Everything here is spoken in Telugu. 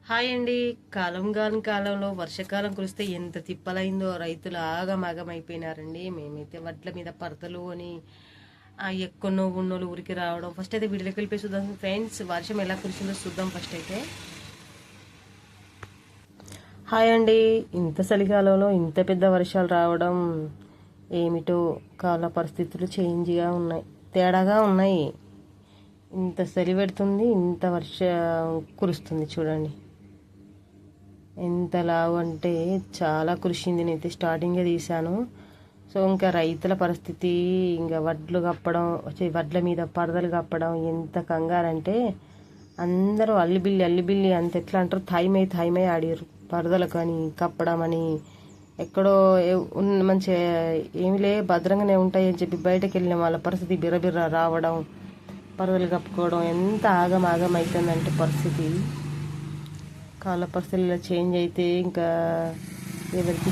హాయ్ అండి. కాలంలో వర్షాకాలం కురిస్తే ఎంత తిప్పలైందో, రైతులు ఆగమాగం అయిపోయినారండి. మేమైతే వడ్ల మీద పరదలు అని ఎక్కున్నో ఉన్నోళ్ళు ఊరికి రావడం. ఫస్ట్ అయితే వీడియోకి వెళ్ళిపోయి చూద్దాం ఫ్రెండ్స్, వర్షం ఎలా కురిసిందో చూద్దాం. ఫస్ట్ అయితే హాయ్ అండి. ఇంత చలికాలంలో ఇంత పెద్ద వర్షాలు రావడం ఏమిటో, కాల పరిస్థితులు చేంజ్గా ఉన్నాయి, తేడాగా ఉన్నాయి. ఇంత చలి పెడుతుంది, ఇంత వర్షం కురుస్తుంది చూడండి. ఎంత లావు అంటే చాలా కురిసింది. నేనైతే స్టార్టింగే తీశాను. సో ఇంకా రైతుల పరిస్థితి, ఇంకా వడ్లు కప్పడం, వడ్ల మీద పరదలు కప్పడం ఎంత కంగారంటే అందరూ అల్లిబిల్లి అంత ఎట్లా అంటారు, థైమై ఆడారు పరదలు కానీ కప్పడం అని. ఎక్కడో మంచిగా ఏమిలే భద్రంగానే ఉంటాయి అని చెప్పి బయటకు వెళ్ళిన వాళ్ళ పరిస్థితి బిర్రబిర్ర రావడం, పరదలు కప్పుకోవడం ఎంత ఆగం అవుతుందంటే పరిస్థితి. కాల పరిస్థితుల్లో చేంజ్ అయితే ఇంకా ఎవరికి